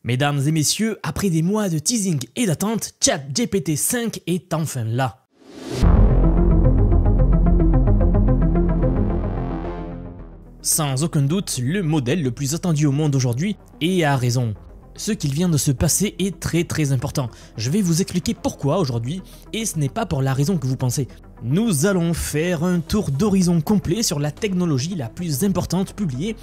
Mesdames et messieurs, après des mois de teasing et d'attente, ChatGPT 5 est enfin là. Sans aucun doute, le modèle le plus attendu au monde aujourd'hui, et à raison. Ce qu'il vient de se passer est très important. Je vais vous expliquer pourquoi aujourd'hui, et ce n'est pas pour la raison que vous pensez. Nous allons faire un tour d'horizon complet sur la technologie la plus importante publiée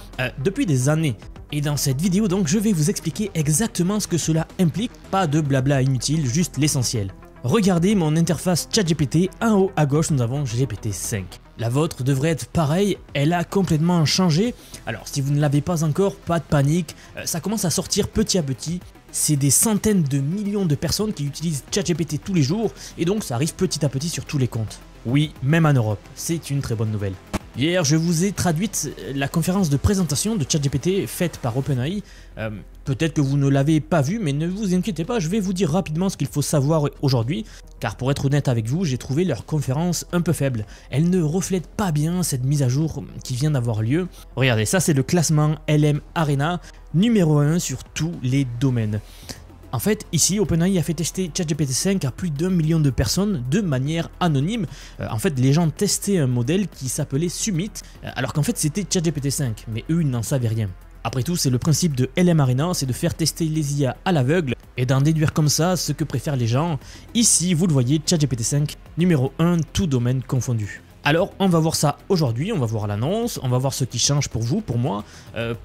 depuis des années. Et dans cette vidéo donc, je vais vous expliquer exactement ce que cela implique, pas de blabla inutile, juste l'essentiel. Regardez mon interface ChatGPT, en haut à gauche nous avons GPT-5. La vôtre devrait être pareille, elle a complètement changé. Alors si vous ne l'avez pas encore, pas de panique, ça commence à sortir petit à petit. C'est des centaines de millions de personnes qui utilisent ChatGPT tous les jours, et donc ça arrive petit à petit sur tous les comptes. Oui, même en Europe, c'est une très bonne nouvelle. Hier, je vous ai traduite la conférence de présentation de ChatGPT faite par OpenAI. Peut-être que vous ne l'avez pas vue, mais ne vous inquiétez pas, je vais vous dire rapidement ce qu'il faut savoir aujourd'hui. Car pour être honnête avec vous, j'ai trouvé leur conférence un peu faible. Elle ne reflète pas bien cette mise à jour qui vient d'avoir lieu. Regardez, ça c'est le classement LM Arena, numéro 1 sur tous les domaines. En fait, ici, OpenAI a fait tester ChatGPT 5 à plus d'1 million de personnes de manière anonyme. En fait, les gens testaient un modèle qui s'appelait Summit, alors qu'en fait c'était ChatGPT 5, mais eux ils n'en savaient rien. Après tout, c'est le principe de LM Arena, c'est de faire tester les IA à l'aveugle et d'en déduire comme ça ce que préfèrent les gens. Ici, vous le voyez, ChatGPT 5, numéro 1, tout domaine confondu. Alors on va voir ça aujourd'hui, on va voir l'annonce, on va voir ce qui change pour vous, pour moi,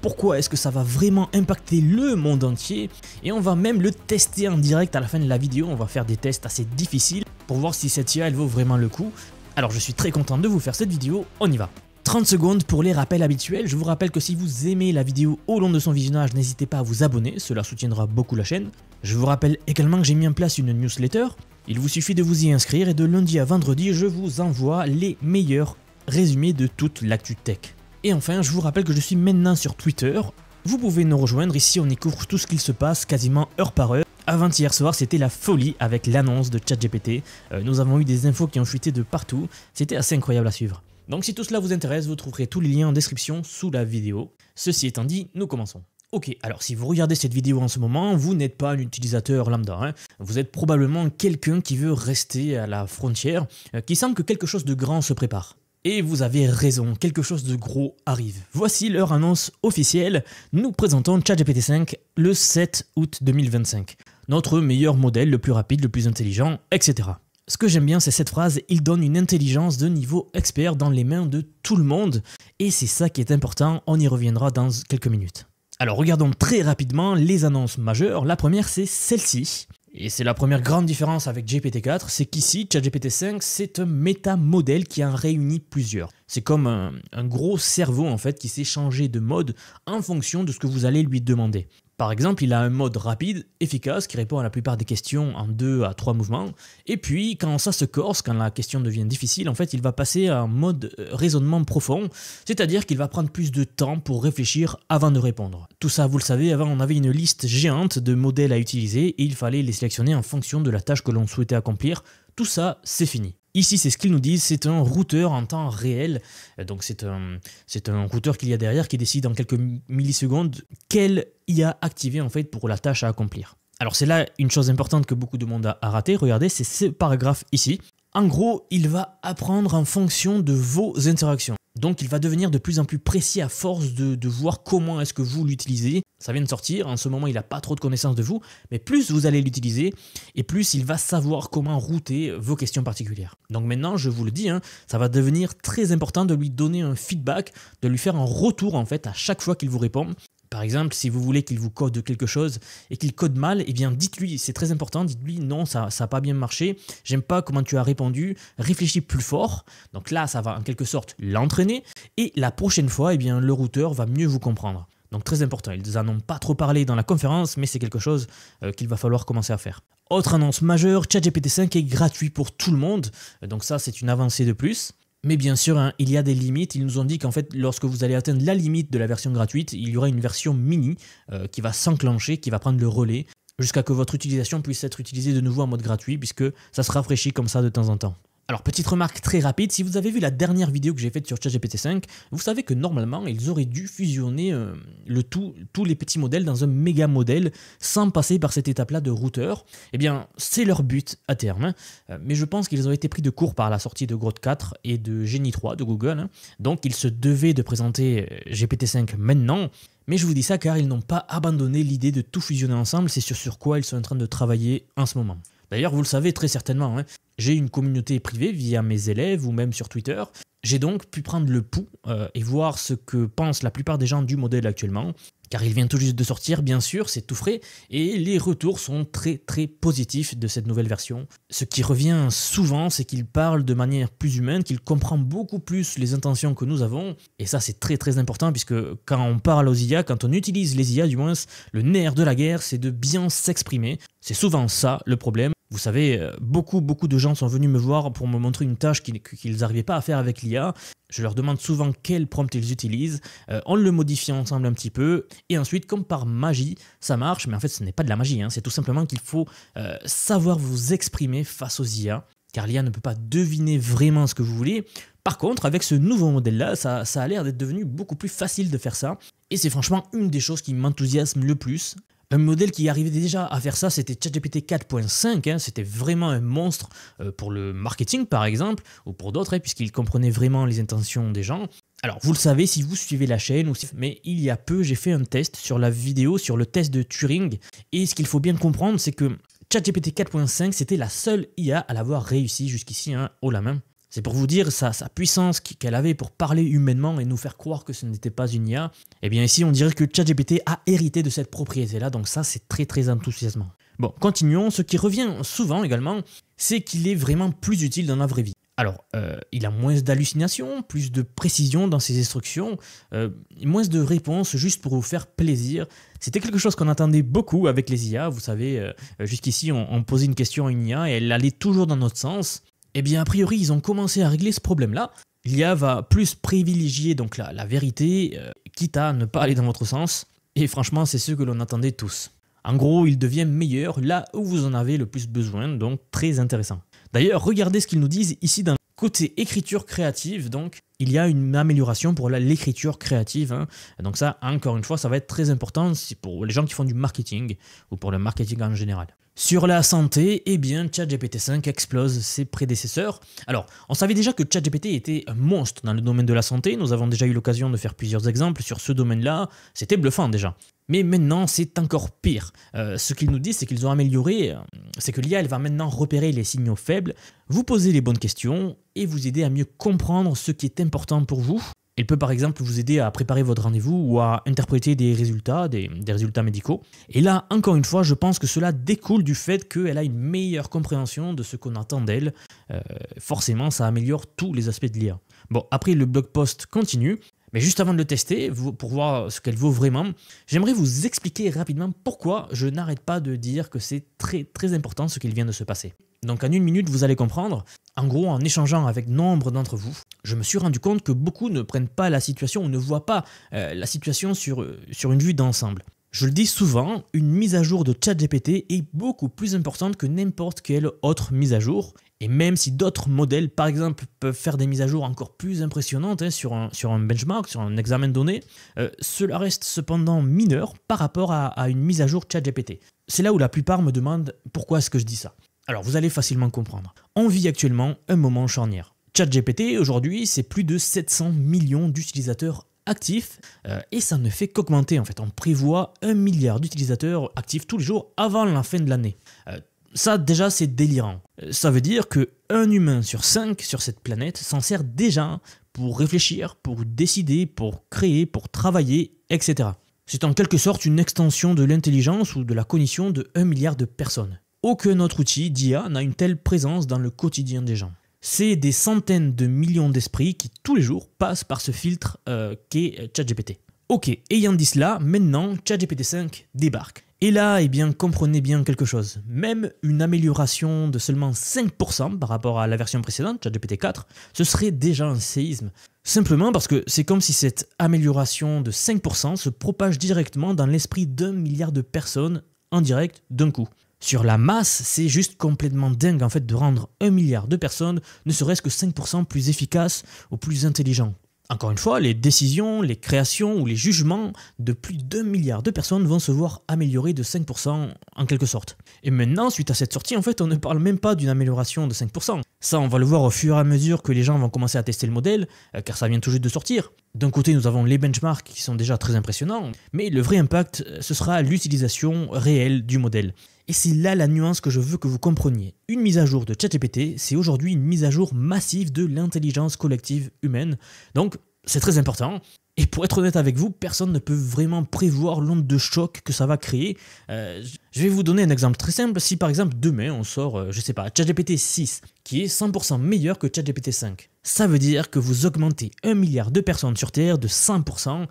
pourquoi est-ce que ça va vraiment impacter le monde entier, et on va même le tester en direct à la fin de la vidéo. On va faire des tests assez difficiles pour voir si cette IA elle vaut vraiment le coup. Alors je suis très content de vous faire cette vidéo, on y va. 30 secondes pour les rappels habituels. Je vous rappelle que si vous aimez la vidéo au long de son visionnage, n'hésitez pas à vous abonner, cela soutiendra beaucoup la chaîne. Je vous rappelle également que j'ai mis en place une newsletter. Il vous suffit de vous y inscrire et de lundi à vendredi, je vous envoie les meilleurs résumés de toute l'actu tech. Et enfin, je vous rappelle que je suis maintenant sur Twitter. Vous pouvez nous rejoindre, ici on y couvre tout ce qu'il se passe quasiment heure par heure. Avant-hier soir, c'était la folie avec l'annonce de ChatGPT. Nous avons eu des infos qui ont fuité de partout, c'était assez incroyable à suivre. Donc si tout cela vous intéresse, vous trouverez tous les liens en description sous la vidéo. Ceci étant dit, nous commençons. Ok, alors si vous regardez cette vidéo en ce moment, vous n'êtes pas un utilisateur lambda, hein. Vous êtes probablement quelqu'un qui veut rester à la frontière, qui sent que quelque chose de grand se prépare. Et vous avez raison, quelque chose de gros arrive. Voici leur annonce officielle, nous présentons ChatGPT 5 le 7 août 2025. Notre meilleur modèle, le plus rapide, le plus intelligent, etc. Ce que j'aime bien, c'est cette phrase, il donne une intelligence de niveau expert dans les mains de tout le monde, et c'est ça qui est important, on y reviendra dans quelques minutes. Alors regardons très rapidement les annonces majeures. La première c'est celle-ci, et c'est la première grande différence avec GPT-4, c'est qu'ici ChatGPT 5 c'est un métamodèle qui en réunit plusieurs. C'est comme un gros cerveau en fait qui s'est changé de mode en fonction de ce que vous allez lui demander. Par exemple, il a un mode rapide, efficace, qui répond à la plupart des questions en 2 à 3 mouvements. Et puis, quand ça se corse, quand la question devient difficile, en fait, il va passer à un mode raisonnement profond, c'est-à-dire qu'il va prendre plus de temps pour réfléchir avant de répondre. Tout ça, vous le savez, avant, on avait une liste géante de modèles à utiliser et il fallait les sélectionner en fonction de la tâche que l'on souhaitait accomplir. Tout ça, c'est fini. Ici, c'est ce qu'ils nous disent, c'est un routeur en temps réel, donc c'est un routeur qu'il y a derrière qui décide en quelques millisecondes quelle IA activer en fait pour la tâche à accomplir. Alors c'est là une chose importante que beaucoup de monde a raté, regardez, c'est ce paragraphe ici. En gros, il va apprendre en fonction de vos interactions. Donc il va devenir de plus en plus précis à force de voir comment est-ce que vous l'utilisez. Ça vient de sortir, en ce moment il n'a pas trop de connaissances de vous, mais plus vous allez l'utiliser, et plus il va savoir comment router vos questions particulières. Donc maintenant, je vous le dis, ça va devenir très important de lui donner un feedback, de lui faire un retour en fait à chaque fois qu'il vous répond. Par exemple, si vous voulez qu'il vous code quelque chose et qu'il code mal, eh bien dites-lui, c'est très important, dites-lui non, ça n'a pas bien marché, j'aime pas comment tu as répondu, réfléchis plus fort. Donc là, ça va en quelque sorte l'entraîner et la prochaine fois, eh bien, le routeur va mieux vous comprendre. Donc très important, ils en ont pas trop parlé dans la conférence, mais c'est quelque chose qu'il va falloir commencer à faire. Autre annonce majeure, ChatGPT 5 est gratuit pour tout le monde, donc ça c'est une avancée de plus. Mais bien sûr, il y a des limites. Ils nous ont dit qu'en fait, lorsque vous allez atteindre la limite de la version gratuite, il y aura une version mini qui va s'enclencher, qui va prendre le relais, jusqu'à que votre utilisation puisse être utilisée de nouveau en mode gratuit, puisque ça se rafraîchit comme ça de temps en temps. Alors, petite remarque très rapide, si vous avez vu la dernière vidéo que j'ai faite sur ChatGPT 5, vous savez que normalement, ils auraient dû fusionner tous les petits modèles dans un méga modèle sans passer par cette étape-là de routeur. Eh bien, c'est leur but à terme, mais je pense qu'ils ont été pris de court par la sortie de Grok 4 et de Genie 3 de Google, donc ils se devaient de présenter GPT-5 maintenant. Mais je vous dis ça car ils n'ont pas abandonné l'idée de tout fusionner ensemble, c'est sur quoi ils sont en train de travailler en ce moment. D'ailleurs, vous le savez très certainement, j'ai une communauté privée via mes élèves ou même sur Twitter. J'ai donc pu prendre le pouls et voir ce que pensent la plupart des gens du modèle actuellement, car il vient tout juste de sortir, bien sûr, c'est tout frais, et les retours sont très très positifs de cette nouvelle version. Ce qui revient souvent, c'est qu'il parle de manière plus humaine, qu'il comprend beaucoup plus les intentions que nous avons, et ça c'est très très important, puisque quand on parle aux IA, quand on utilise les IA du moins, le nerf de la guerre, c'est de bien s'exprimer. C'est souvent ça le problème. Vous savez, beaucoup de gens sont venus me voir pour me montrer une tâche qu'ils n'arrivaient pas à faire avec l'IA. Je leur demande souvent quel prompt ils utilisent, on le modifie ensemble un petit peu, et ensuite, comme par magie, ça marche, mais en fait ce n'est pas de la magie, c'est tout simplement qu'il faut savoir vous exprimer face aux IA, car l'IA ne peut pas deviner vraiment ce que vous voulez. Par contre, avec ce nouveau modèle-là, ça a l'air d'être devenu beaucoup plus facile de faire ça, et c'est franchement une des choses qui m'enthousiasme le plus. Un modèle qui arrivait déjà à faire ça, c'était ChatGPT 4.5, c'était vraiment un monstre pour le marketing par exemple, ou pour d'autres, puisqu'il comprenait vraiment les intentions des gens. Alors vous le savez si vous suivez la chaîne, mais il y a peu j'ai fait un test sur la vidéo, sur le test de Turing, et ce qu'il faut bien comprendre c'est que ChatGPT 4.5 c'était la seule IA à l'avoir réussi jusqu'ici, haut la main. C'est pour vous dire sa puissance qu'elle avait pour parler humainement et nous faire croire que ce n'était pas une IA. Eh bien ici on dirait que ChatGPT a hérité de cette propriété-là, donc ça c'est très très enthousiasmant. Bon, continuons. Ce qui revient souvent également, c'est qu'il est vraiment plus utile dans la vraie vie. Alors, il a moins d'hallucinations, plus de précision dans ses instructions, moins de réponses juste pour vous faire plaisir. C'était quelque chose qu'on attendait beaucoup avec les IA, vous savez, jusqu'ici on posait une question à une IA et elle allait toujours dans notre sens. Eh bien, a priori, ils ont commencé à régler ce problème-là. L'IA va plus privilégier donc la vérité, quitte à ne pas aller dans votre sens. Et franchement, c'est ce que l'on attendait tous. En gros, il devient meilleur là où vous en avez le plus besoin, donc très intéressant. D'ailleurs, regardez ce qu'ils nous disent ici dans le côté écriture créative. Donc, il y a une amélioration pour l'écriture créative. Donc ça, encore une fois, ça va être très important pour les gens qui font du marketing ou pour le marketing en général. Sur la santé, eh bien, ChatGPT 5 explose ses prédécesseurs. Alors, on savait déjà que ChatGPT était un monstre dans le domaine de la santé. Nous avons déjà eu l'occasion de faire plusieurs exemples sur ce domaine-là. C'était bluffant déjà. Mais maintenant, c'est encore pire. Ce qu'ils nous disent, c'est qu'ils ont amélioré, c'est que l'IA, elle va maintenant repérer les signaux faibles, vous poser les bonnes questions et vous aider à mieux comprendre ce qui est important pour vous. Elle peut par exemple vous aider à préparer votre rendez-vous ou à interpréter des résultats, des résultats médicaux. Et là, encore une fois, je pense que cela découle du fait qu'elle a une meilleure compréhension de ce qu'on attend d'elle. Forcément, ça améliore tous les aspects de l'IA. Bon, après, le blog post continue. Mais juste avant de le tester, pour voir ce qu'elle vaut vraiment, j'aimerais vous expliquer rapidement pourquoi je n'arrête pas de dire que c'est très très important ce qu'il vient de se passer. Donc en une minute, vous allez comprendre. En gros, en échangeant avec nombre d'entre vous, je me suis rendu compte que beaucoup ne prennent pas la situation ou ne voient pas la situation sur une vue d'ensemble. Je le dis souvent, une mise à jour de ChatGPT est beaucoup plus importante que n'importe quelle autre mise à jour. Et même si d'autres modèles, par exemple, peuvent faire des mises à jour encore plus impressionnantes sur un benchmark, sur un examen de données, cela reste cependant mineur par rapport à une mise à jour ChatGPT. C'est là où la plupart me demandent pourquoi est-ce que je dis ça. Alors vous allez facilement comprendre. On vit actuellement un moment charnière. ChatGPT, aujourd'hui, c'est plus de 700 millions d'utilisateurs actifs et ça ne fait qu'augmenter en fait. On prévoit 1 milliard d'utilisateurs actifs tous les jours avant la fin de l'année. Ça déjà c'est délirant. Ça veut dire qu'un humain sur 5 sur cette planète s'en sert déjà pour réfléchir, pour décider, pour créer, pour travailler, etc. C'est en quelque sorte une extension de l'intelligence ou de la cognition de 1 milliard de personnes. Aucun autre outil d'IA n'a une telle présence dans le quotidien des gens. C'est des centaines de millions d'esprits qui tous les jours passent par ce filtre qu'est ChatGPT. Ok, ayant dit cela, maintenant ChatGPT 5 débarque. Et là, eh bien, comprenez bien quelque chose. Même une amélioration de seulement 5% par rapport à la version précédente, ChatGPT 4, ce serait déjà un séisme. Simplement parce que c'est comme si cette amélioration de 5% se propage directement dans l'esprit d'1 milliard de personnes en direct d'un coup. Sur la masse, c'est juste complètement dingue en fait de rendre 1 milliard de personnes ne serait-ce que 5% plus efficaces ou plus intelligents. Encore une fois, les décisions, les créations ou les jugements de plus d'1 milliard de personnes vont se voir améliorés de 5% en quelque sorte. Et maintenant, suite à cette sortie, en fait, on ne parle même pas d'une amélioration de 5%. Ça, on va le voir au fur et à mesure que les gens vont commencer à tester le modèle, car ça vient tout juste de sortir. D'un côté, nous avons les benchmarks qui sont déjà très impressionnants, mais le vrai impact, ce sera l'utilisation réelle du modèle. Et c'est là la nuance que je veux que vous compreniez. Une mise à jour de ChatGPT, c'est aujourd'hui une mise à jour massive de l'intelligence collective humaine. Donc, c'est très important. Et pour être honnête avec vous, personne ne peut vraiment prévoir l'onde de choc que ça va créer. Je vais vous donner un exemple très simple. Si par exemple demain on sort, je sais pas, ChatGPT 6, qui est 100% meilleur que ChatGPT 5. Ça veut dire que vous augmentez 1 milliard de personnes sur Terre de 100%.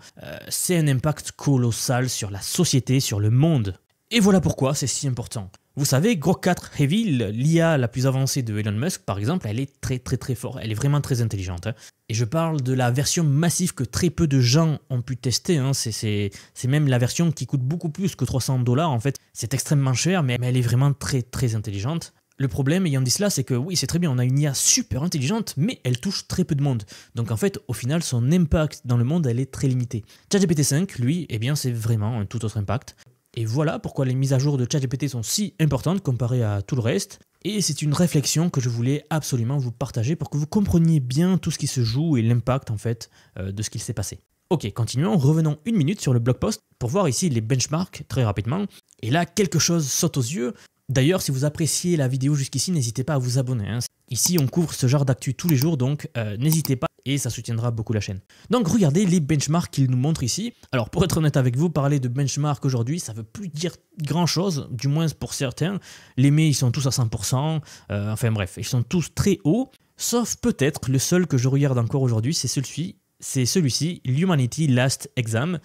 C'est un impact colossal sur la société, sur le monde. Et voilà pourquoi c'est si important. Vous savez, Grok 4 Heavy, l'IA la plus avancée de Elon Musk par exemple, elle est très forte, elle est vraiment très intelligente. Et je parle de la version massive que très peu de gens ont pu tester, c'est même la version qui coûte beaucoup plus que 300 $ en fait. C'est extrêmement cher, mais elle est vraiment très intelligente. Le problème, ayant dit cela, c'est que oui, c'est très bien, on a une IA super intelligente, mais elle touche très peu de monde. Donc en fait, au final, son impact dans le monde, elle est très limitée. ChatGPT 5, lui, eh bien, c'est vraiment un tout autre impact. Et voilà pourquoi les mises à jour de ChatGPT sont si importantes comparées à tout le reste. Et c'est une réflexion que je voulais absolument vous partager pour que vous compreniez bien tout ce qui se joue et l'impact en fait de ce qu'il s'est passé. Ok, continuons, revenons une minute sur le blog post pour voir ici les benchmarks très rapidement. Et là, quelque chose saute aux yeux. D'ailleurs, si vous appréciez la vidéo jusqu'ici, n'hésitez pas à vous abonner. Ici, on couvre ce genre d'actu tous les jours, donc n'hésitez pas et ça soutiendra beaucoup la chaîne. Donc regardez les benchmarks qu'il nous montre ici. Alors pour être honnête avec vous, parler de benchmark aujourd'hui, ça ne veut plus dire grand chose, du moins pour certains. Les mets, ils sont tous à 100%, enfin bref, ils sont tous très hauts, sauf peut-être le seul que je regarde encore aujourd'hui, c'est celui-ci, l'Humanity Last Exam,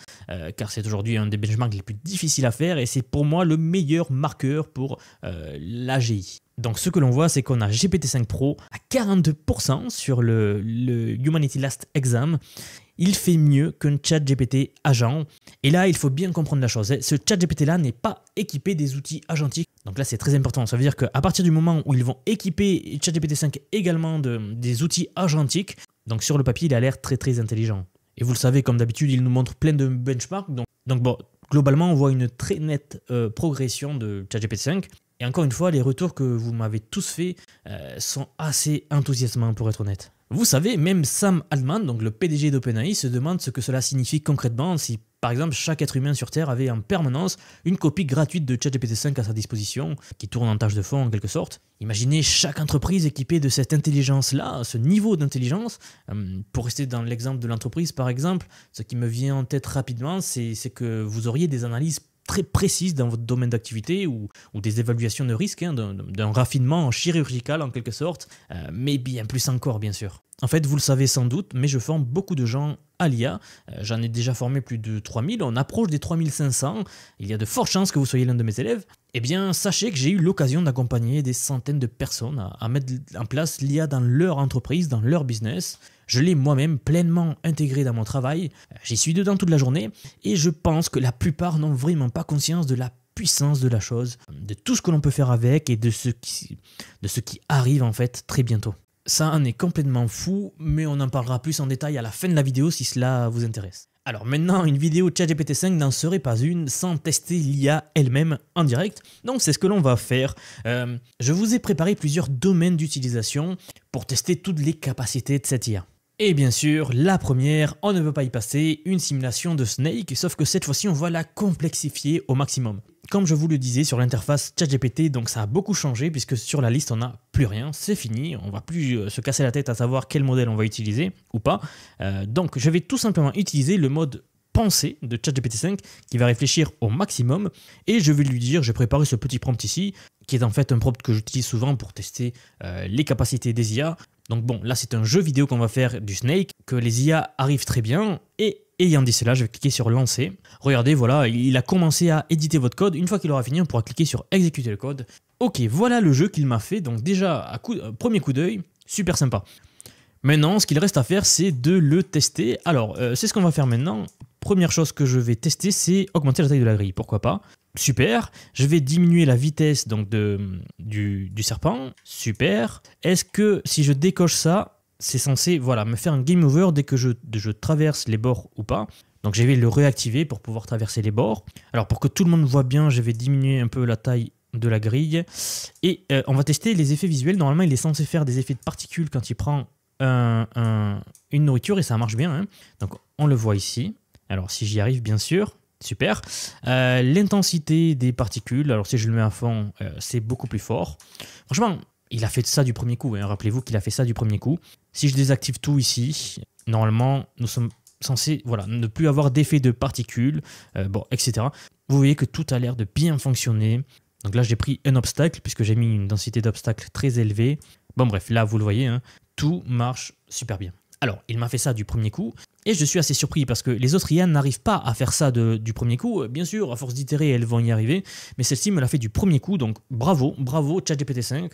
car c'est aujourd'hui un des benchmarks les plus difficiles à faire et c'est pour moi le meilleur marqueur pour l'AGI. Donc ce que l'on voit, c'est qu'on a GPT-5 Pro à 42% sur le Humanity Last Exam. Il fait mieux qu'un ChatGPT agent. Et là, il faut bien comprendre la chose. Ce ChatGPT-là n'est pas équipé des outils agentiques. Donc là, c'est très important. Ça veut dire qu'à partir du moment où ils vont équiper ChatGPT 5 également des outils agentiques, donc sur le papier, il a l'air très intelligent. Et vous le savez, comme d'habitude, il nous montre plein de benchmarks. Donc bon, globalement, on voit une très nette progression de ChatGPT 5. Et encore une fois, les retours que vous m'avez tous faits sont assez enthousiasmants pour être honnête. Vous savez, même Sam Altman, donc le PDG d'OpenAI, se demande ce que cela signifie concrètement si, par exemple, chaque être humain sur Terre avait en permanence une copie gratuite de ChatGPT 5 à sa disposition, qui tourne en tâche de fond en quelque sorte. Imaginez chaque entreprise équipée de cette intelligence-là, ce niveau d'intelligence. Pour rester dans l'exemple de l'entreprise, par exemple, ce qui me vient en tête rapidement, c'est que vous auriez des analyses très précises dans votre domaine d'activité ou des évaluations de risque, d'un raffinement chirurgical en quelque sorte, mais bien plus encore bien sûr. En fait, vous le savez sans doute, mais je forme beaucoup de gens à l'IA. J'en ai déjà formé plus de 3000, on approche des 3500. Il y a de fortes chances que vous soyez l'un de mes élèves. Eh bien, sachez que j'ai eu l'occasion d'accompagner des centaines de personnes à mettre en place l'IA dans leur entreprise, dans leur business. Je l'ai moi-même pleinement intégré dans mon travail. J'y suis dedans toute la journée et je pense que la plupart n'ont vraiment pas conscience de la puissance de la chose, de tout ce que l'on peut faire avec et de ce qui arrive en fait très bientôt. Ça en est complètement fou, mais on en parlera plus en détail à la fin de la vidéo si cela vous intéresse. Alors maintenant, une vidéo ChatGPT 5 n'en serait pas une sans tester l'IA elle-même en direct, donc c'est ce que l'on va faire. Je vous ai préparé plusieurs domaines d'utilisation pour tester toutes les capacités de cette IA. Et bien sûr, la première, on ne peut pas y passer, une simulation de Snake, sauf que cette fois-ci on va la complexifier au maximum. Comme je vous le disais sur l'interface ChatGPT, donc ça a beaucoup changé puisque sur la liste on n'a plus rien, c'est fini, on va plus se casser la tête à savoir quel modèle on va utiliser ou pas. Donc je vais tout simplement utiliser le mode pensée de ChatGPT 5 qui va réfléchir au maximum et je vais lui dire, j'ai préparé ce petit prompt ici qui est en fait un prompt que j'utilise souvent pour tester les capacités des IA. Donc bon, là c'est un jeu vidéo qu'on va faire du Snake, que les IA arrivent très bien et ayant dit cela, je vais cliquer sur lancer. Regardez, voilà, il a commencé à éditer votre code. Une fois qu'il aura fini, on pourra cliquer sur exécuter le code. Ok, voilà le jeu qu'il m'a fait. Donc déjà, premier coup d'œil, super sympa. Maintenant, ce qu'il reste à faire, c'est de le tester. Alors, c'est ce qu'on va faire maintenant. première chose que je vais tester, c'est augmenter la taille de la grille. Pourquoi pas? Super. Je vais diminuer la vitesse donc du serpent. Super. Est-ce que si je décoche ça, c'est censé voilà, me faire un game over dès que je traverse les bords ou pas? Donc je vais le réactiver pour pouvoir traverser les bords. Alors pour que tout le monde voit bien, je vais diminuer un peu la taille de la grille. Et on va tester les effets visuels. Normalement, il est censé faire des effets de particules quand il prend une nourriture et ça marche bien. Hein. Donc on le voit ici. Alors si j'y arrive, bien sûr. Super. L'intensité des particules, alors si je le mets à fond, c'est beaucoup plus fort. Franchement, il a fait ça du premier coup. Hein. Rappelez-vous qu'il a fait ça du premier coup. Si je désactive tout ici, normalement, nous sommes censés voilà, ne plus avoir d'effet de particules, bon, etc. Vous voyez que tout a l'air de bien fonctionner. Donc là, j'ai pris un obstacle puisque j'ai mis une densité d'obstacle très élevée. Bon bref, là, vous le voyez, hein, tout marche super bien. Alors, il m'a fait ça du premier coup, et je suis assez surpris parce que les autres IA n'arrivent pas à faire ça du premier coup. Bien sûr, à force d'itérer, elles vont y arriver, mais celle-ci me l'a fait du premier coup, donc bravo, bravo ChatGPT 5.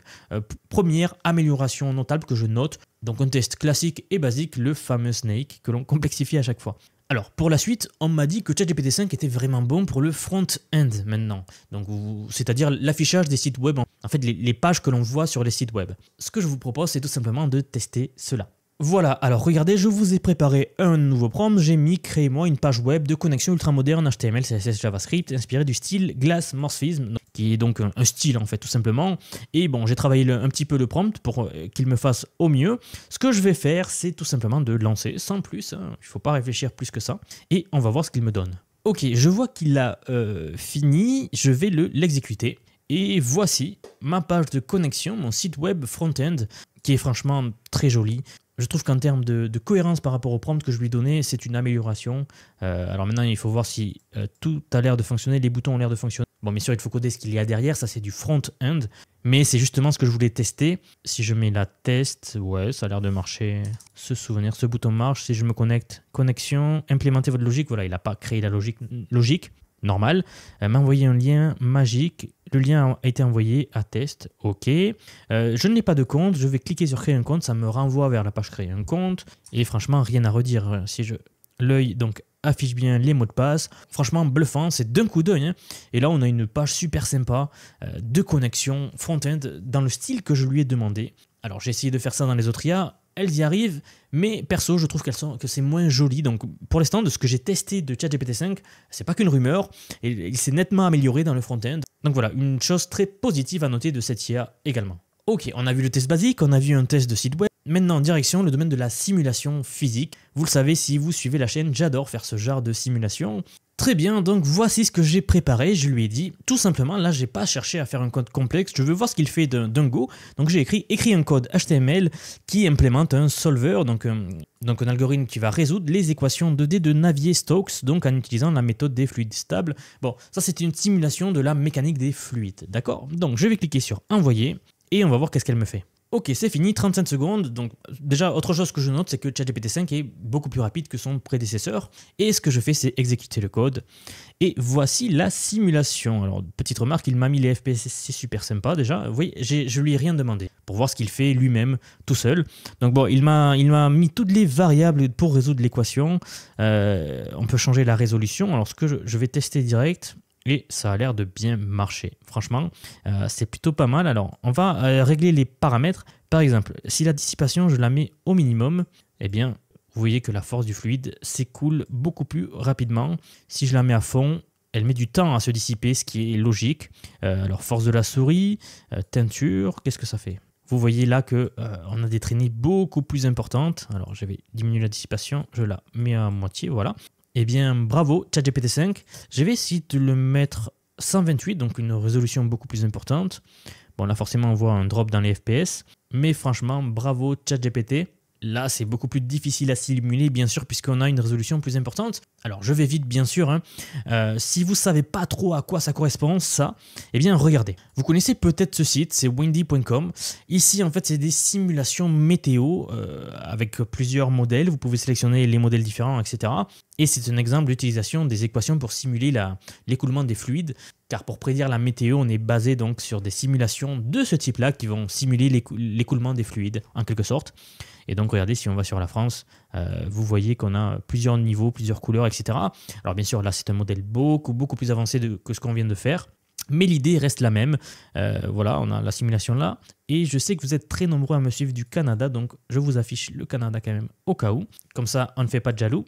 Première amélioration notable que je note. Donc un test classique et basique, le fameux Snake, que l'on complexifie à chaque fois. Alors, pour la suite, on m'a dit que ChatGPT 5 était vraiment bon pour le front-end maintenant. Donc, c'est-à-dire l'affichage des sites web, en fait, les pages que l'on voit sur les sites web. Ce que je vous propose, c'est tout simplement de tester cela. Voilà, alors regardez, je vous ai préparé un nouveau prompt, j'ai mis « Créez-moi une page web de connexion ultramoderne HTML, CSS, JavaScript inspiré du style Glass Morphism », qui est donc un style en fait tout simplement. Et bon, j'ai travaillé un petit peu le prompt pour qu'il me fasse au mieux. Ce que je vais faire, c'est tout simplement de lancer, sans plus, hein, il ne faut pas réfléchir plus que ça, et on va voir ce qu'il me donne. Ok, je vois qu'il a fini, je vais l'exécuter. Et voici ma page de connexion, mon site web front-end, qui est franchement très joli. Je trouve qu'en termes de cohérence par rapport au prompt que je lui ai donné, c'est une amélioration. Alors maintenant, il faut voir si tout a l'air de fonctionner, les boutons ont l'air de fonctionner. Bon, bien sûr, il faut coder ce qu'il y a derrière, ça c'est du front-end. Mais c'est justement ce que je voulais tester. Si je mets la test, ouais, ça a l'air de marcher. Ce souvenir, ce bouton marche. Si je me connecte, connexion, implémenter votre logique. Voilà, il n'a pas créé la logique. Normal. M'envoyer un lien magique. Le lien a été envoyé à test. OK. Je n'ai pas de compte. Je vais cliquer sur créer un compte. Ça me renvoie vers la page créer un compte. Et franchement, rien à redire. Si l'œil donc affiche bien les mots de passe. Franchement, bluffant. C'est d'un coup d'œil. Hein. Et là, on a une page super sympa de connexion front-end dans le style que je lui ai demandé. Alors, j'ai essayé de faire ça dans les autres IA. Elles y arrivent, mais perso, je trouve que c'est moins joli. Donc, pour l'instant, de ce que j'ai testé de ChatGPT 5, c'est pas qu'une rumeur, et il s'est nettement amélioré dans le front-end. Donc voilà, une chose très positive à noter de cette IA également. Ok, on a vu le test basique, on a vu un test de site web. Maintenant, direction le domaine de la simulation physique. Vous le savez, si vous suivez la chaîne, j'adore faire ce genre de simulation. Très bien, donc voici ce que j'ai préparé. Je lui ai dit, tout simplement, là, j'ai pas cherché à faire un code complexe. Je veux voir ce qu'il fait d'un go. Donc j'ai écrit un code HTML qui implémente un solver, donc un algorithme qui va résoudre les équations 2D de Navier-Stokes, donc en utilisant la méthode des fluides stables. Bon, ça c'est une simulation de la mécanique des fluides, d'accord? Donc je vais cliquer sur envoyer et on va voir qu'est-ce qu'elle me fait. Ok, c'est fini, 35 secondes. Donc déjà, autre chose que je note, c'est que ChatGPT 5 est beaucoup plus rapide que son prédécesseur. Et ce que je fais, c'est exécuter le code. Et voici la simulation. Alors, petite remarque, il m'a mis les FPS, c'est super sympa déjà. Vous voyez, je lui ai rien demandé pour voir ce qu'il fait lui-même tout seul. Donc bon, il m'a mis toutes les variables pour résoudre l'équation. On peut changer la résolution. Alors, ce que je vais tester direct... Et ça a l'air de bien marcher. Franchement, c'est plutôt pas mal. Alors, on va régler les paramètres. Par exemple, si la dissipation, je la mets au minimum, eh bien, vous voyez que la force du fluide s'écoule beaucoup plus rapidement. Si je la mets à fond, elle met du temps à se dissiper, ce qui est logique. Alors, force de la souris, teinture, qu'est-ce que ça fait ? Vous voyez là qu'on a des traînées beaucoup plus importantes. Alors, je vais diminuer la dissipation, je la mets à moitié, voilà. Eh bien, bravo, ChatGPT 5. Je vais essayer de le mettre 128, donc une résolution beaucoup plus importante. Bon, là, forcément, on voit un drop dans les FPS. Mais franchement, bravo, ChatGPT. Là, c'est beaucoup plus difficile à simuler, bien sûr, puisqu'on a une résolution plus importante. Alors, je vais vite, bien sûr. Hein. Si vous ne savez pas trop à quoi ça correspond, ça, eh bien, regardez. Vous connaissez peut-être ce site, c'est windy.com. Ici, en fait, c'est des simulations météo avec plusieurs modèles. Vous pouvez sélectionner les modèles différents, etc. Et c'est un exemple d'utilisation des équations pour simuler l'écoulement des fluides, car pour prédire la météo, on est basé donc sur des simulations de ce type-là qui vont simuler l'écoulement des fluides, en quelque sorte. Et donc regardez, si on va sur la France, vous voyez qu'on a plusieurs niveaux, plusieurs couleurs, etc. Alors bien sûr, là c'est un modèle beaucoup plus avancé que ce qu'on vient de faire. Mais l'idée reste la même. Voilà, on a la simulation là. Et je sais que vous êtes très nombreux à me suivre du Canada, donc je vous affiche le Canada quand même au cas où. Comme ça, on ne fait pas de jaloux.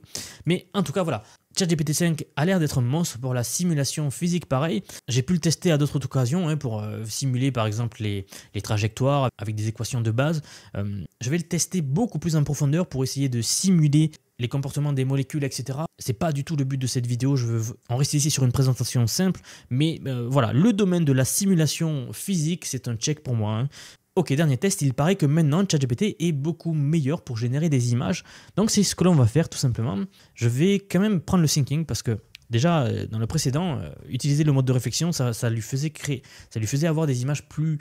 Mais en tout cas, voilà. ChatGPT 5 a l'air d'être un monstre pour la simulation physique pareil. J'ai pu le tester à d'autres occasions pour simuler par exemple les trajectoires avec des équations de base. Je vais le tester beaucoup plus en profondeur pour essayer de simuler les comportements des molécules, etc. C'est pas du tout le but de cette vidéo, je veux en rester ici sur une présentation simple, mais voilà, le domaine de la simulation physique, c'est un check pour moi. Ok, dernier test, il paraît que maintenant ChatGPT est beaucoup meilleur pour générer des images, donc c'est ce que l'on va faire tout simplement. Je vais quand même prendre le thinking parce que déjà, dans le précédent, utiliser le mode de réflexion, ça lui faisait avoir des images plus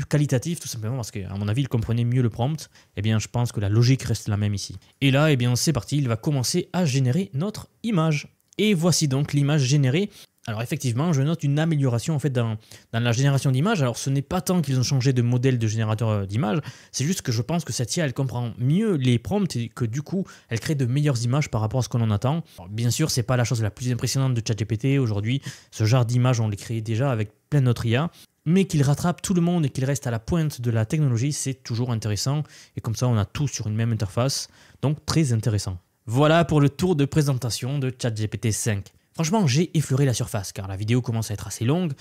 qualitatives, tout simplement, parce qu'à mon avis, il comprenait mieux le prompt. Eh bien, je pense que la logique reste la même ici. Et là, eh bien, c'est parti, il va commencer à générer notre image. Et voici donc l'image générée. Alors effectivement, je note une amélioration en fait dans la génération d'images. Alors ce n'est pas tant qu'ils ont changé de modèle de générateur d'images, c'est juste que je pense que cette IA elle comprend mieux les prompts et que du coup elle crée de meilleures images par rapport à ce qu'on en attend. Alors, bien sûr, c'est pas la chose la plus impressionnante de ChatGPT aujourd'hui. Ce genre d'images on les crée déjà avec plein d'autres IA. Mais qu'il rattrape tout le monde et qu'il reste à la pointe de la technologie, c'est toujours intéressant. Et comme ça, on a tout sur une même interface. Donc très intéressant. Voilà pour le tour de présentation de ChatGPT 5. Franchement, j'ai effleuré la surface car la vidéo commence à être assez longue,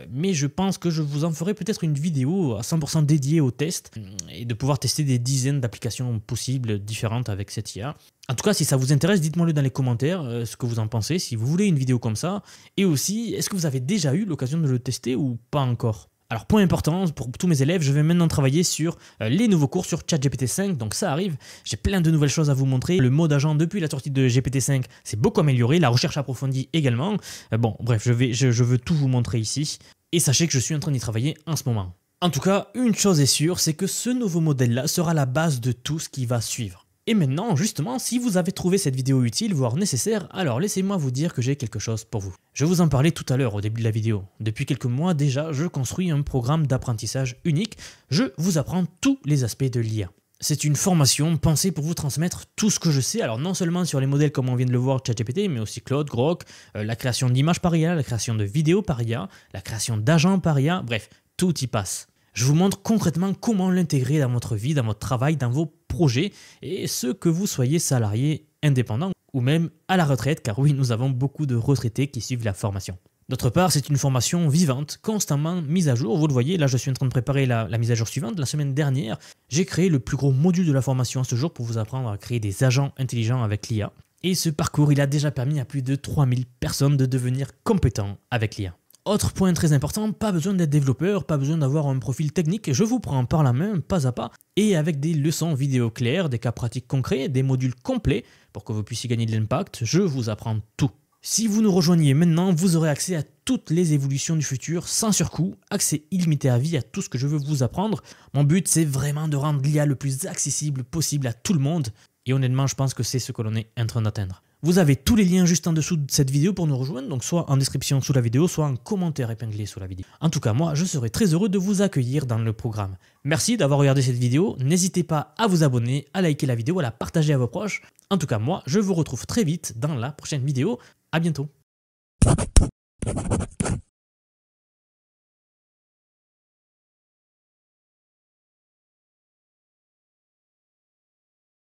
mais je pense que je vous en ferai peut-être une vidéo à 100% dédiée au test et de pouvoir tester des dizaines d'applications possibles différentes avec cette IA. En tout cas, si ça vous intéresse, dites-moi-le dans les commentaires ce que vous en pensez, si vous voulez une vidéo comme ça. Et aussi, est-ce que vous avez déjà eu l'occasion de le tester ou pas encore ? Alors point important pour tous mes élèves, je vais maintenant travailler sur les nouveaux cours sur ChatGPT 5, donc ça arrive, j'ai plein de nouvelles choses à vous montrer. Le mode agent depuis la sortie de GPT 5 s'est beaucoup amélioré, la recherche approfondie également. Bon bref, je veux tout vous montrer ici et sachez que je suis en train d'y travailler en ce moment. En tout cas, une chose est sûre, c'est que ce nouveau modèle-là sera la base de tout ce qui va suivre. Et maintenant, justement, si vous avez trouvé cette vidéo utile, voire nécessaire, alors laissez-moi vous dire que j'ai quelque chose pour vous. Je vous en parlais tout à l'heure au début de la vidéo. Depuis quelques mois déjà, je construis un programme d'apprentissage unique. Je vous apprends tous les aspects de l'IA. C'est une formation pensée pour vous transmettre tout ce que je sais, alors non seulement sur les modèles comme on vient de le voir ChatGPT, mais aussi Claude, Grok, la création d'images par IA, la création de vidéos par IA, la création d'agents par IA, bref, tout y passe. Je vous montre concrètement comment l'intégrer dans votre vie, dans votre travail, dans vos projets, et ce que vous soyez salarié, indépendant ou même à la retraite, car oui, nous avons beaucoup de retraités qui suivent la formation. D'autre part, c'est une formation vivante, constamment mise à jour. Vous le voyez, là je suis en train de préparer la mise à jour suivante. La semaine dernière, j'ai créé le plus gros module de la formation à ce jour pour vous apprendre à créer des agents intelligents avec l'IA. Et ce parcours, il a déjà permis à plus de 3000 personnes de devenir compétents avec l'IA. Autre point très important, pas besoin d'être développeur, pas besoin d'avoir un profil technique, je vous prends par la main, pas à pas, et avec des leçons vidéo claires, des cas pratiques concrets, des modules complets, pour que vous puissiez gagner de l'impact, je vous apprends tout. Si vous nous rejoignez maintenant, vous aurez accès à toutes les évolutions du futur, sans surcoût, accès illimité à vie à tout ce que je veux vous apprendre. Mon but, c'est vraiment de rendre l'IA le plus accessible possible à tout le monde, et honnêtement, je pense que c'est ce que l'on est en train d'atteindre. Vous avez tous les liens juste en dessous de cette vidéo pour nous rejoindre, donc soit en description sous la vidéo, soit en commentaire épinglé sous la vidéo. En tout cas, moi, je serai très heureux de vous accueillir dans le programme. Merci d'avoir regardé cette vidéo, n'hésitez pas à vous abonner, à liker la vidéo, à la partager à vos proches. En tout cas, moi, je vous retrouve très vite dans la prochaine vidéo. À bientôt.